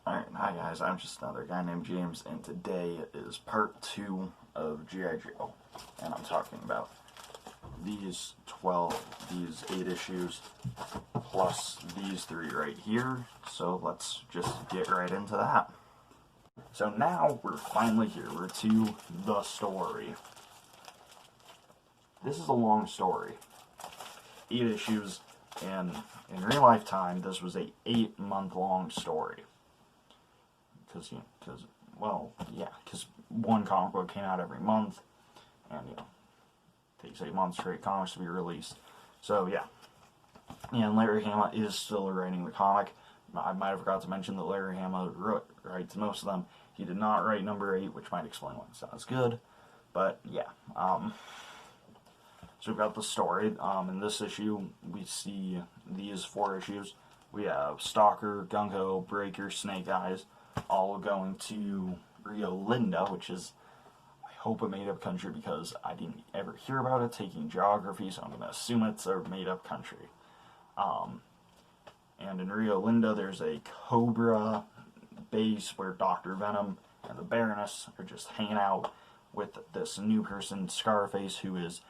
Alright, hi guys, I'm just another guy named James, and today is part 2 of G.I. Joe, and I'm talking about these 8 issues, plus these 3 right here, so let's just get right into that. So now we're finally here, we're to the story. This is a long story, 8 issues, and in real life time, this was a 8-month-long story. Because one comic book came out every month, and it takes 8 months for 8 comics to be released. So yeah, and Larry Hama is still writing the comic. I might have forgot to mention that Larry Hama writes most of them. He did not write number 8, which might explain why it's not as good. But yeah, so we've got the story. In this issue, we see these 4 issues. We have Stalker, Gung-Ho, Breaker, Snake Eyes, all going to Rio Linda, which is, I hope, a made-up country because I didn't ever hear about it taking geography, so I'm going to assume it's a made-up country. And in Rio Linda, there's a Cobra base where Dr. Venom and the Baroness are just hanging out with this new person, Scarface, who is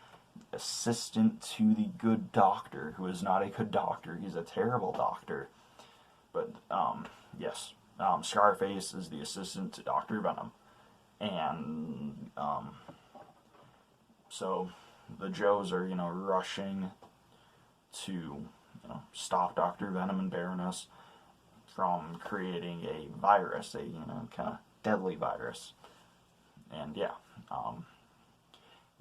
assistant to the good doctor, who is not a good doctor. He's a terrible doctor. But, yes. Scarface is the assistant to Dr. Venom. And, so the Joes are, rushing to, stop Dr. Venom and Baroness from creating a virus, a, kind of deadly virus. And, yeah,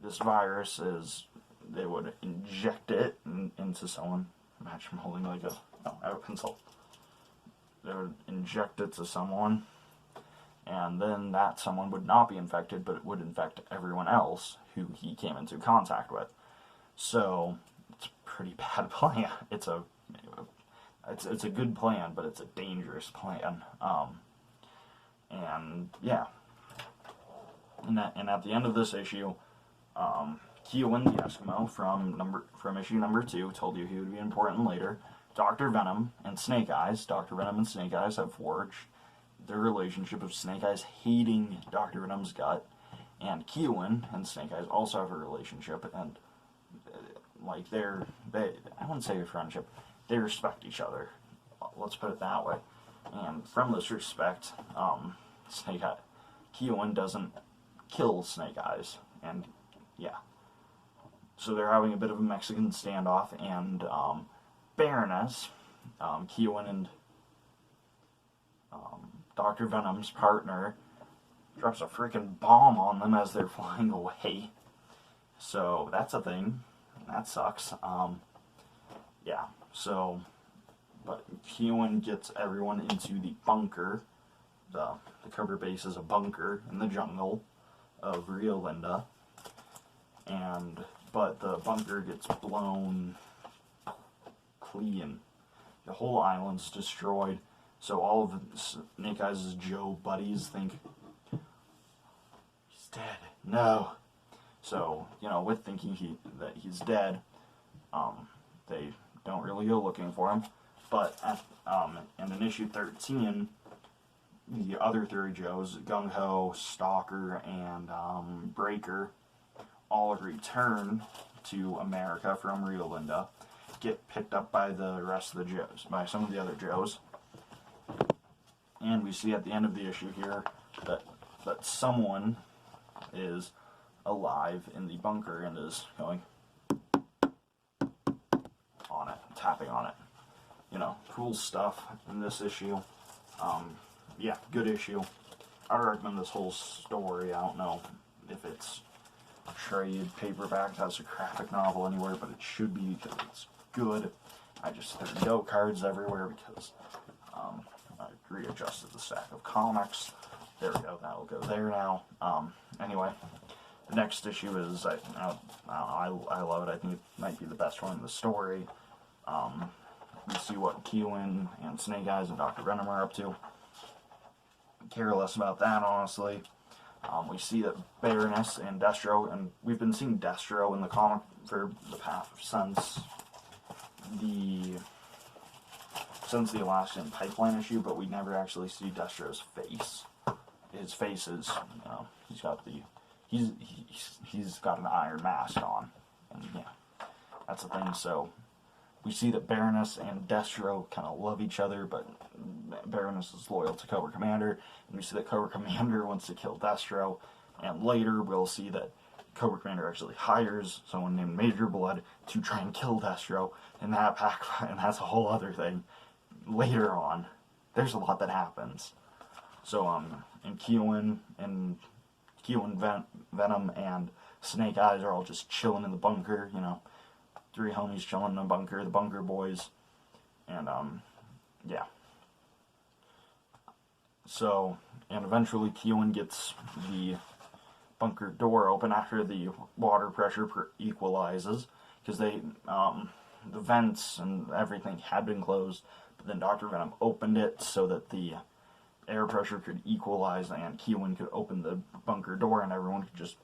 this virus is, they would inject it into someone. Imagine I'm holding like I have a pencil. They would inject it to someone, and then that someone would not be infected, but it would infect everyone else who he came into contact with. So it's a pretty bad plan. It's a good plan, but it's a dangerous plan. And yeah, and at the end of this issue, Kiowan the Eskimo from issue number 2 told you he would be important later. Dr. Venom and Snake Eyes. Dr. Venom and Snake Eyes have forged their relationship of Snake Eyes hating Dr. Venom's gut, and Kiowan and Snake Eyes also have a relationship, and I wouldn't say a friendship, they respect each other. Let's put it that way. And from this respect, Kiowan doesn't kill Snake Eyes, and yeah. So they're having a bit of a Mexican standoff, and Baroness, Kiowan and Dr. Venom's partner, drops a freaking bomb on them as they're flying away. So that's a thing. That sucks. Yeah, so, but Kiowan gets everyone into the bunker. The Cobra base is a bunker in the jungle of Rio Linda. But the bunker gets blown clean. The whole island's destroyed, so all of Snake Eyes' Joe buddies think he's dead. No. So, with thinking that he's dead, they don't really go looking for him. But and in issue 13, the other 3 Joes, Gung-Ho, Stalker, and Breaker, all return to America from Rio Linda, get picked up by the rest of the Joes, by some of the other Joes. And we see at the end of the issue here that someone is alive in the bunker and is going on it, tapping on it. Cool stuff in this issue. Yeah, good issue. I recommend this whole story. I don't know if it's trade paperback as a graphic novel anywhere, but it should be because it's good. There are note cards everywhere because I readjusted the stack of comics. There we go, that'll go there now. Anyway, the next issue is, I love it, I think it might be the best one in the story. We see what Kiowan and Snake Eyes and Dr. Venom are up to. Care less about that, honestly. We see that Baroness and Destro, and we've been seeing Destro in the comic for the past, since the since the Alaskan pipeline issue, but we never actually see Destro's face. His face is, you know, he's got an iron mask on, and yeah, that's the thing. So we see that Baroness and Destro kind of love each other, but Baroness is loyal to Cobra Commander, and we see that Cobra Commander wants to kill Destro, and later we'll see that Cobra Commander actually hires someone named Major Blood to try and kill Destro, and that and that's a whole other thing later on. There's a lot that happens. So, and Keowyn, Venom, and Snake Eyes are all just chilling in the bunker, you know. 3 homies chilling in the Bunker Boys. And, yeah. So, and eventually Keowyn gets the bunker door open after the water pressure equalizes, because they, the vents and everything had been closed, but then Dr. Venom opened it so that the air pressure could equalize and Keowyn could open the bunker door and everyone could just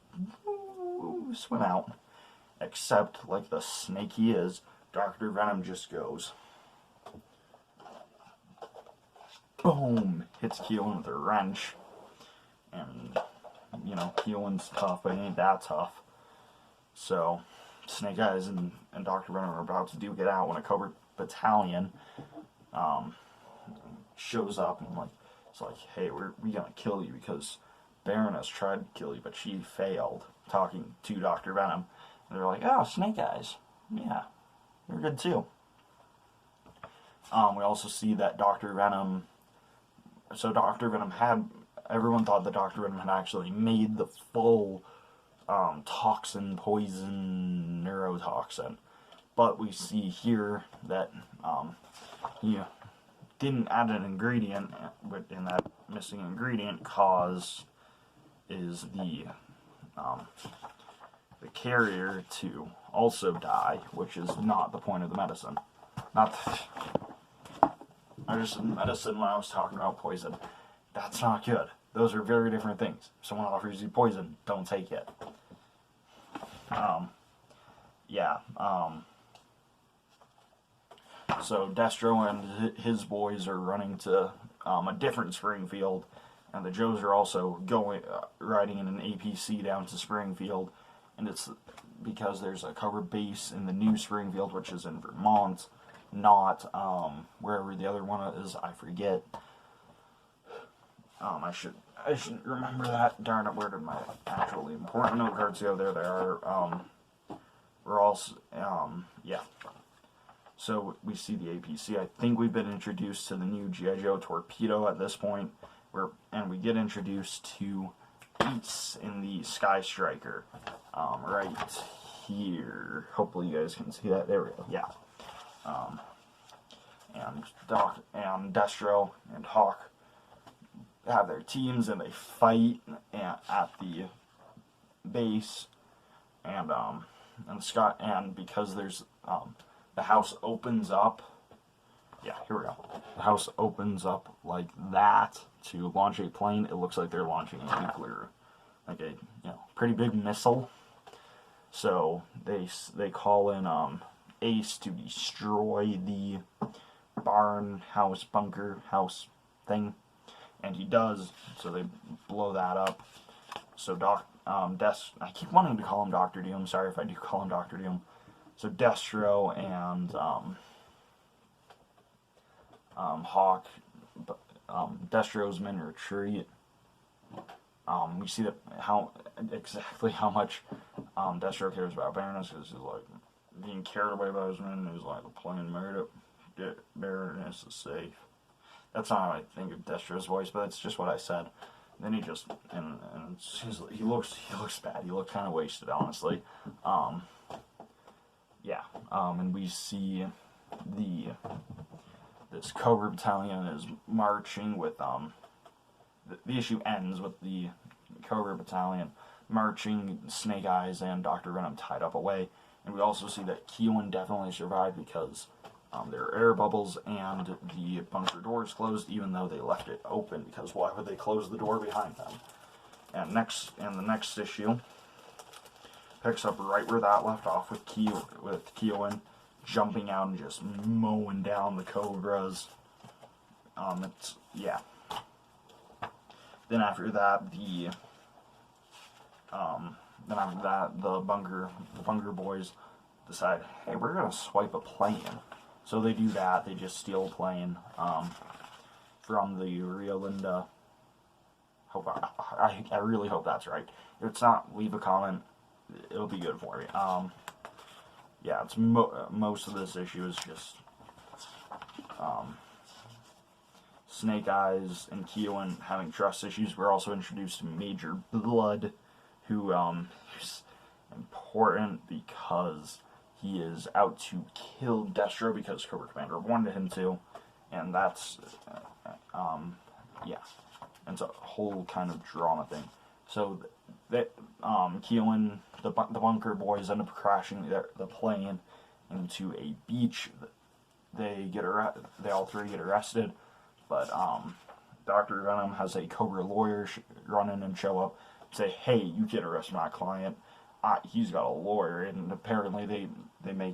swim out. Except, like the snake he is, Dr. Venom just goes boom, hits Keowyn with a wrench. And, you know, Keowyn's tough, but he ain't that tough. So, Snake Eyes and Dr. Venom are about to duke it out when a Cobra Battalion shows up and, like, it's like, hey, we're gonna kill you because Baroness tried to kill you, but she failed, talking to Dr. Venom. And they're like, oh, Snake Eyes. Yeah, you're good too. We also see that Dr. Venom... So Dr. Venom had... Everyone thought that Dr. Venom had actually made the full toxin, poison, neurotoxin. But we see here that he didn't add an ingredient, and that missing ingredient is the carrier to also die, which is not the point of the medicine. I just said medicine when I was talking about poison. That's not good. Those are very different things. If someone offers you poison, don't take it. So Destro and his boys are running to a different Springfield, and the Joes are also riding in an APC down to Springfield, and it's because there's a Cobra base in the new Springfield, which is in Vermont, not wherever the other one is. I forget. I should remember that. Darn it, where did my actually important note cards go? There they are. We're also, yeah. So we see the APC. I think we've been introduced to the new G.I. Joe Torpedo at this point, and we get introduced to Ace in the Sky Striker, right here. Hopefully you guys can see that. There we go. Yeah. And Destro and Hawk have their teams and they fight at the base, and because there's the house opens up. Yeah, here we go. The house opens up like that to launch a plane. It looks like they're launching a nuclear, like a pretty big missile. So they call in Ace to destroy the barn house bunker house thing, and he does. So they blow that up. So I keep wanting to call him Dr. Doom. Sorry if I do call him Dr. Doom. So Destro and Hawk, Destro's men retreat. We see that exactly how much Destro cares about Baroness, because he's like being carried away by his men. He's like, the plane made it. Baroness is safe. That's not how I think of Destro's voice, but that's just what I said. Then he just he looks bad. He looks kind of wasted, honestly. And we see this Cobra Battalion is marching with the issue ends with the Cobra Battalion marching, Snake Eyes and Dr. Venom tied up away, and we also see that Keowyn definitely survived because there are air bubbles and the bunker door is closed, even though they left it open, because why would they close the door behind them? And the next issue picks up right where that left off with Keowyn jumping out and just mowing down the cobras. It's, yeah. Then after that, the bunker boys decide, hey, we're gonna swipe a plane. So they do that. They just steal a plane from the Rio Linda. I really hope that's right. If it's not, leave a comment. It'll be good for me. Yeah, it's most of this issue is just Snake Eyes and Keowen having trust issues. We're also introduced to Major Blood, who is important because he is out to kill Destro because Cobra Commander wanted him to, and that's yeah, and it's a whole kind of drama thing. So that Keowen, the bunker boys end up crashing the plane into a beach. They all three get arrested, but Dr. Venom has a Cobra lawyer run in and show up, say, hey, you can't arrest my client. He's got a lawyer, and apparently they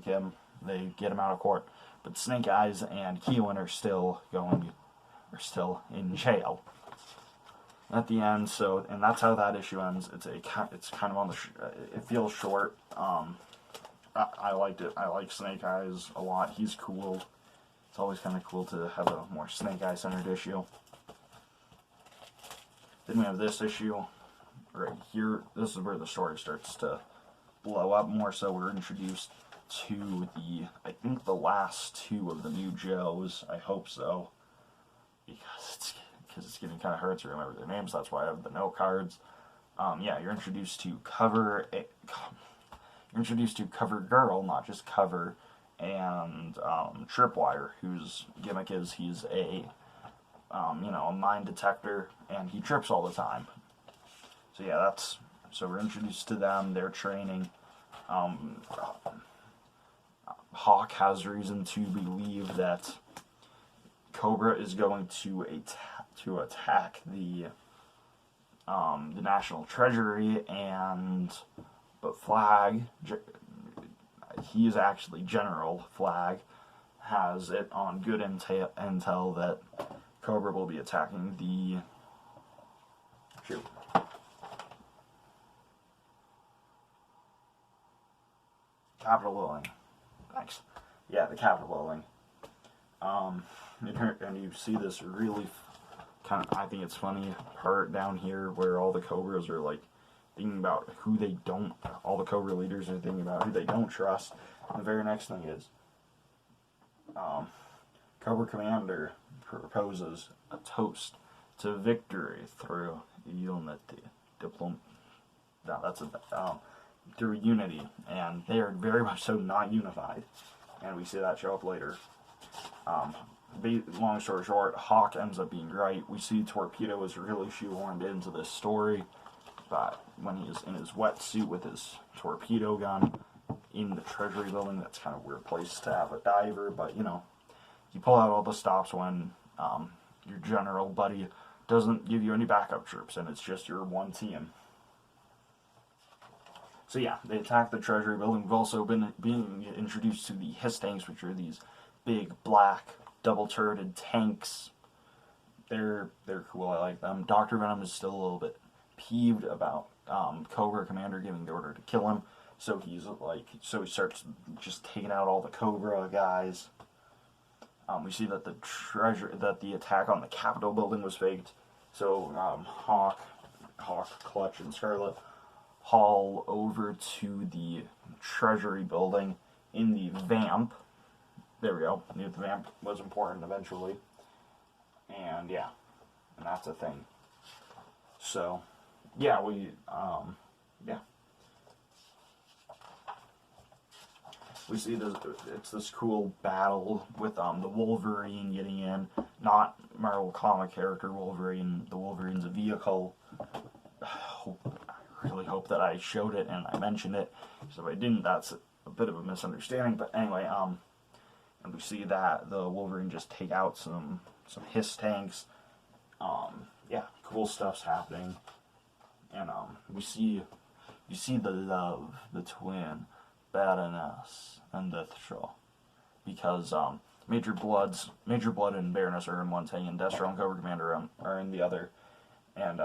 get him out of court. But Snake Eyes and Keowen are still in jail at the end. So, and that's how that issue ends. It's kind of on the it feels short. I liked it. I like Snake Eyes a lot. He's cool. It's always kind of cool to have a more Snake Eye centered issue. Then we have this issue right here. This is where the story starts to blow up more. So we're introduced to I think the last two of the new Joes. I hope so, because it's getting kind of hard to remember their names. That's why I have the note cards. Yeah, you're introduced to Cover Girl, not just Cover, and Tripwire, whose gimmick is he's a mine detector, and he trips all the time. So yeah, so we're introduced to them. They're training. Hawk has reason to believe that Cobra is going to attack the National Treasury, but Flag, he is actually General Flag, has it on good intel that Cobra will be attacking the Capitol building. Thanks. Yeah, the Capitol building. And you see this really I think it's funny part down here where all the Cobras are like thinking about all the Cobra leaders are thinking about who they don't trust. And the very next thing is, Cobra Commander proposes a toast to victory through unity. Through unity, and they are very much so not unified, and we see that show up later. Long story short, Hawk ends up being right. We see Torpedo is really shoehorned into this story, but when he is in his wetsuit with his torpedo gun in the Treasury building, that's kind of a weird place to have a diver, but you pull out all the stops when your general buddy doesn't give you any backup troops, and it's just your one team. So yeah, they attack the Treasury building. We've also been being introduced to the Hiss tanks, which are these big black double-turreted tanks. They're cool. I like them. Dr. Venom is still a little bit peeved about Cobra Commander giving the order to kill him. So he starts just taking out all the Cobra guys. We see that the attack on the Capitol building was faked. So Hawk, Clutch, and Scarlet haul over to the Treasury building in the Vamp. There we go. Knew the Vamp was important eventually. And yeah, and that's a thing. So, yeah, we see this cool battle with the Wolverine getting in. Not Marvel comic character Wolverine. The Wolverine's a vehicle. I really hope that I showed it and I mentioned it. So if I didn't, that's a bit of a misunderstanding. But anyway, and we see that the Wolverine just take out some Hiss tanks. Yeah, cool stuff's happening. And you see the love between Baroness and Deathshaw. because Major Blood and Baroness are in one tank, and Destro and Cobra Commander are in the other. And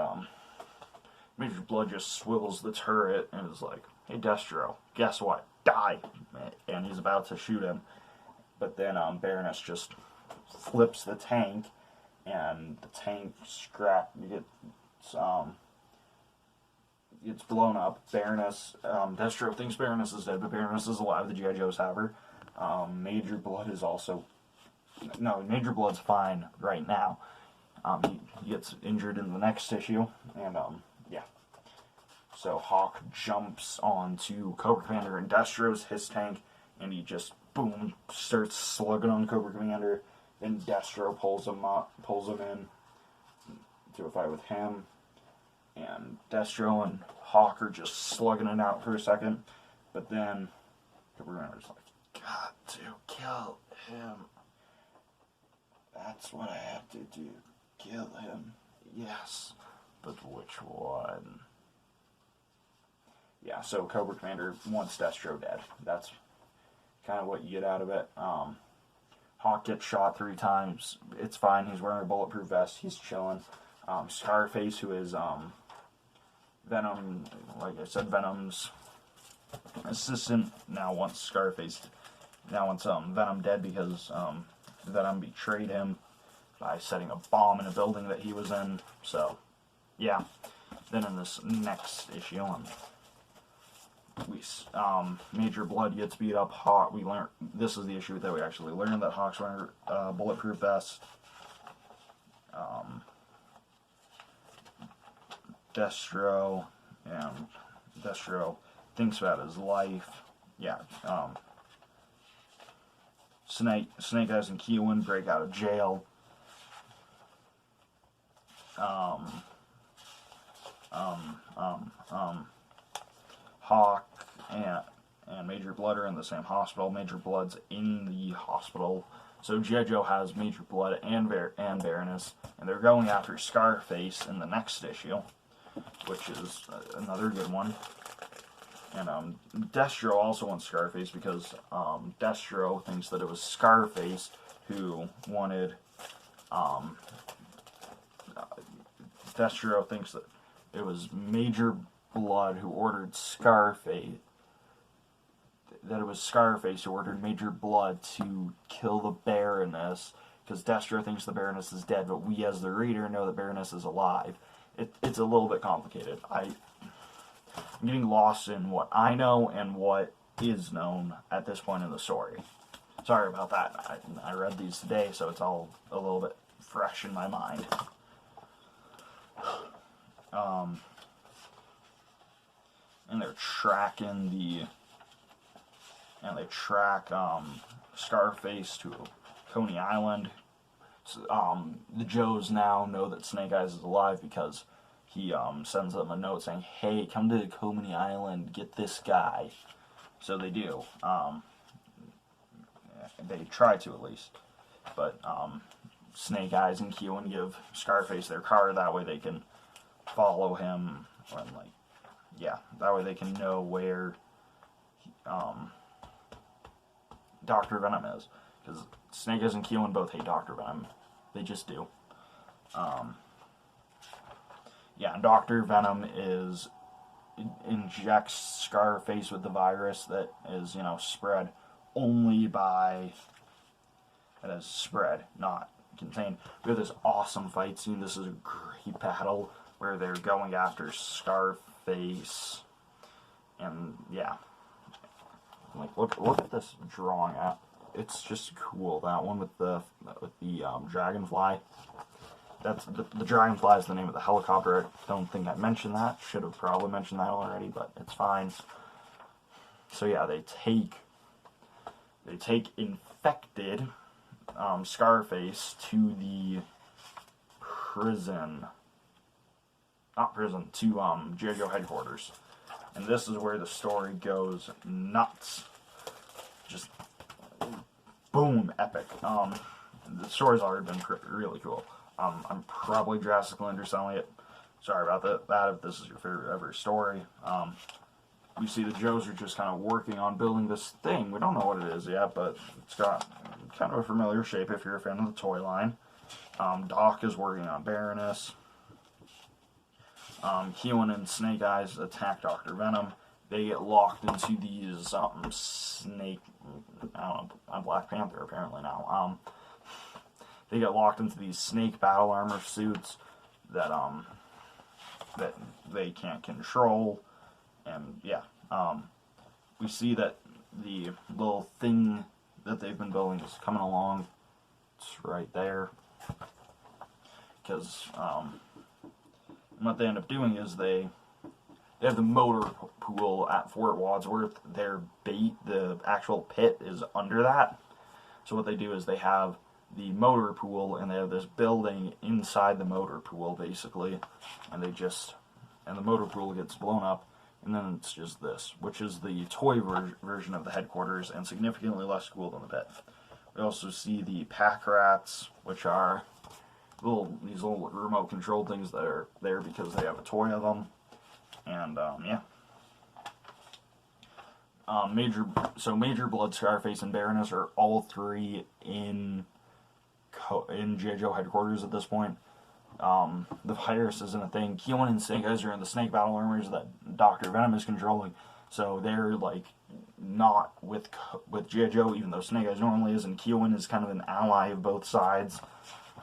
Major Blood just swivels the turret and is like, "Hey Destro, guess what? Die!" And he's about to shoot him, but then Baroness just flips the tank, and the tank gets blown up. Destro thinks Baroness is dead, but Baroness is alive. The G.I. Joes have her. Major Blood's fine right now. He gets injured in the next issue, and yeah. So Hawk jumps onto Cobra Commander and Destro's his tank, and he just boom starts slugging on Cobra Commander. Then Destro pulls him in to a fight with him, and Destro and Hawk are just slugging it out for a second, but then Cobra Commander's like, "Got to kill him. That's what I have to do. Kill him. Yes, but which one?" Yeah, so Cobra Commander wants Destro dead. That's kind of what you get out of it. Hawk gets shot 3 times. It's fine. He's wearing a bulletproof vest. He's chilling. Scarface, who is Venom, like I said, Venom's assistant, now wants Venom dead because Venom betrayed him by setting a bomb in a building that he was in. So, yeah. Then in this next issue, Major Blood gets beat up. Hawk. This is the issue that we actually learned that Hawk's wearing a bulletproof vest. Destro thinks about his life. Yeah. Snake Eyes and Kewin break out of jail. Hawk and Major Blood are in the same hospital. Major Blood's in the hospital. So G.I. Joe has Major Blood and Baroness, and they're going after Scarface in the next issue, which is another good one. And Destro also wants Scarface because Destro thinks that it was Scarface who wanted. Destro thinks that it was Major Blood who ordered Scarface. That it was Scarface who ordered Major Blood to kill the Baroness, because Destro thinks the Baroness is dead, but we as the reader know that Baroness is alive. It's a little bit complicated. I'm getting lost in what I know and what is known at this point in the story. Sorry about that. I read these today, so it's all a little bit fresh in my mind. And they track Scarface to Coney Island. So, the Joes now know that Snake Eyes is alive because he sends them a note saying, "Hey, come to Coney Island, get this guy." So they do. They try to, at least. But Snake Eyes and Kewin give Scarface their car, that way they can follow him, and that way they can know where Dr. Venom is, because Snake Eyes and Kewin both hate Dr. Venom. They just do. And Dr. Venom injects Scarface with the virus that is, spread only by... That is spread, not contained. We have this awesome fight scene. This is a great battle where they're going after Scarface, and look at this drawing. It's just cool. That one with the dragonfly. That's the dragonfly is the name of the helicopter. I don't think I mentioned that. Should have probably mentioned that already, but it's fine. So yeah, they take infected Scarface to the to G.I. Joe headquarters. And this is where the story goes nuts. Just boom, epic. The story's already been really cool. I'm probably drastically underselling it. Sorry about that if this is your favorite ever story. we see the Joes are just kind of working on building this thing. We don't know what it is yet, but it's got kind of a familiar shape if you're a fan of the toy line. Doc is working on Baroness. Kewen and Snake Eyes attack Dr. Venom. They get locked into these snake. I don't know. I'm Black Panther apparently now. They get locked into these snake battle armor suits that they can't control, and yeah, we see that the little thing that they've been building is coming along. It's right there, because what they end up doing is they have the motor pool at Fort Wadsworth. Their bait, the actual pit, is under that. So what they do is they have the motor pool, and they have this building inside the motor pool, basically, and the motor pool gets blown up, and then it's just this, which is the toy version of the headquarters, and significantly less cool than the pit. We also see the pack rats, which are these little remote control things that are there because they have a toy of them, and yeah. Major Blood, Scarface, and Baroness are all three in G.I. Joe headquarters at this point. The virus isn't a thing. Kewen and Snake Eyes are in the snake battle armors that Dr. Venom is controlling, so they're like not with G.I. Joe, even though Snake Eyes normally is, and Kewen is kind of an ally of both sides.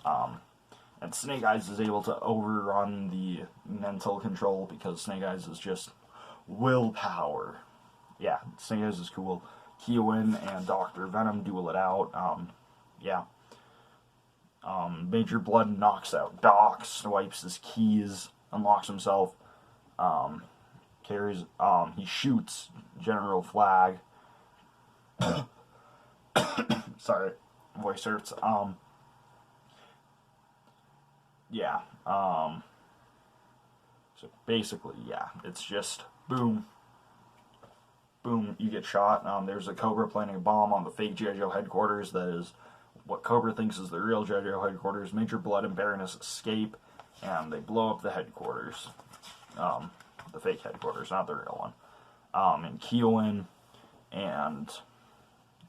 And Snake Eyes is able to overrun the mental control because Snake Eyes is just willpower. Yeah, Snake Eyes is cool. Kewen and Dr. Venom duel it out. Yeah. Major Blood knocks out Doc, swipes his keys, unlocks himself, he shoots General Flag. Sorry, voice hurts. Yeah, so basically, yeah, it's just boom, boom, you get shot. There's a Cobra planting a bomb on the fake G.I. Joe headquarters that is what Cobra thinks is the real G.I. Joe headquarters. Major Blood and Baroness escape, and they blow up the headquarters. The fake headquarters, not the real one. And Kewen and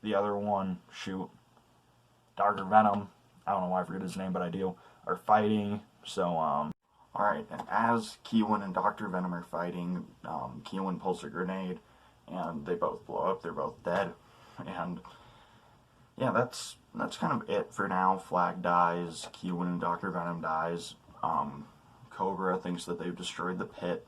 the other one shoot Dr. Venom. I don't know why I forget his name, but I do. Are fighting. So, alright, and as Kewen and Dr. Venom are fighting, Kewen pulls a grenade, and they both blow up. They're both dead. And yeah, that's kind of it for now. Flag dies, Kewen and Dr. Venom dies, Cobra thinks that they've destroyed the pit,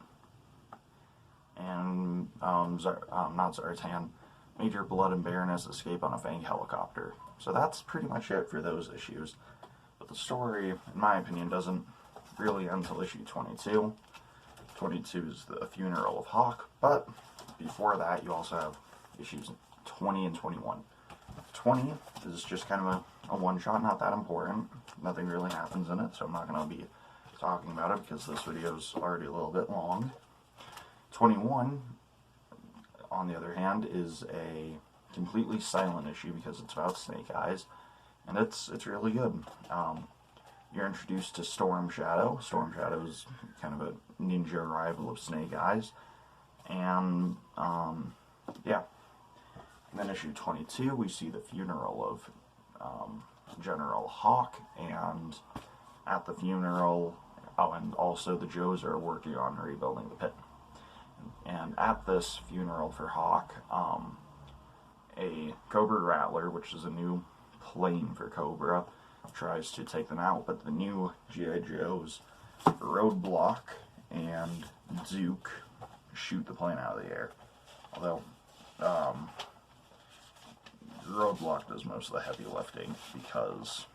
and not Zartan, Major Blood and Baroness escape on a Fang helicopter. So that's pretty much it for those issues. But the story, in my opinion, doesn't really end until issue 22. 22 is the funeral of Hawk, but before that you also have issues 20 and 21. 20 is just kind of a one-shot, not that important. Nothing really happens in it, so I'm not going to be talking about it because this video is already a little bit long. 21, on the other hand, is a completely silent issue because it's about Snake Eyes, and it's really good. You're introduced to Storm Shadow. Storm Shadow is kind of a ninja rival of Snake Eyes, and yeah. And then issue 22, we see the funeral of General Hawk, and at the funeral, and also the Joes are working on rebuilding the pit. And at this funeral for Hawk, a Cobra Rattler, which is a new plane for Cobra, tries to take them out, but the new G.I. Joes, Roadblock and Duke, shoot the plane out of the air. Although, Roadblock does most of the heavy lifting because,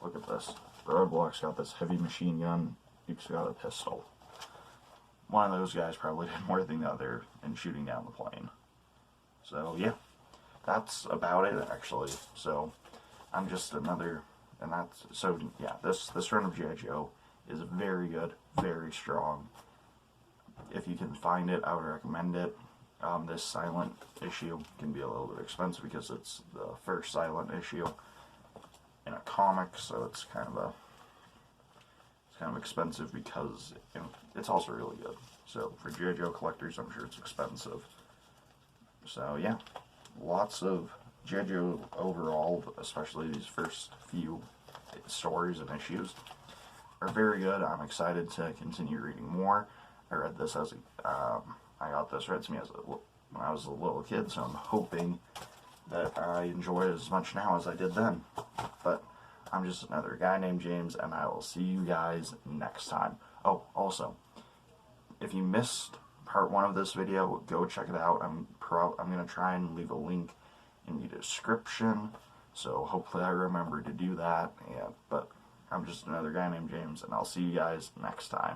look at this, Roadblock's got this heavy machine gun, Duke's got a pistol. One of those guys probably did more than the other in shooting down the plane. So yeah, that's about it actually. So I'm just another, and that's, so yeah, this run of G.I. Joe is very good, very strong. If you can find it, I would recommend it. This silent issue can be a little bit expensive because it's the first silent issue in a comic, so it's kind of It's kind of expensive because it's also really good. So for G.I. Joe collectors, I'm sure it's expensive. So yeah, lots of G.I. Joe overall, especially these first few stories and issues, are very good. I'm excited to continue reading more. I read this I got this read to me when I was a little kid, so I'm hoping that I enjoy it as much now as I did then. But I'm just another guy named James, and I will see you guys next time. Oh, also, if you missed part 1 of this video, go check it out. I'm going to try and leave a link in the description, so hopefully I remember to do that. But I'm just another guy named James, and I'll see you guys next time.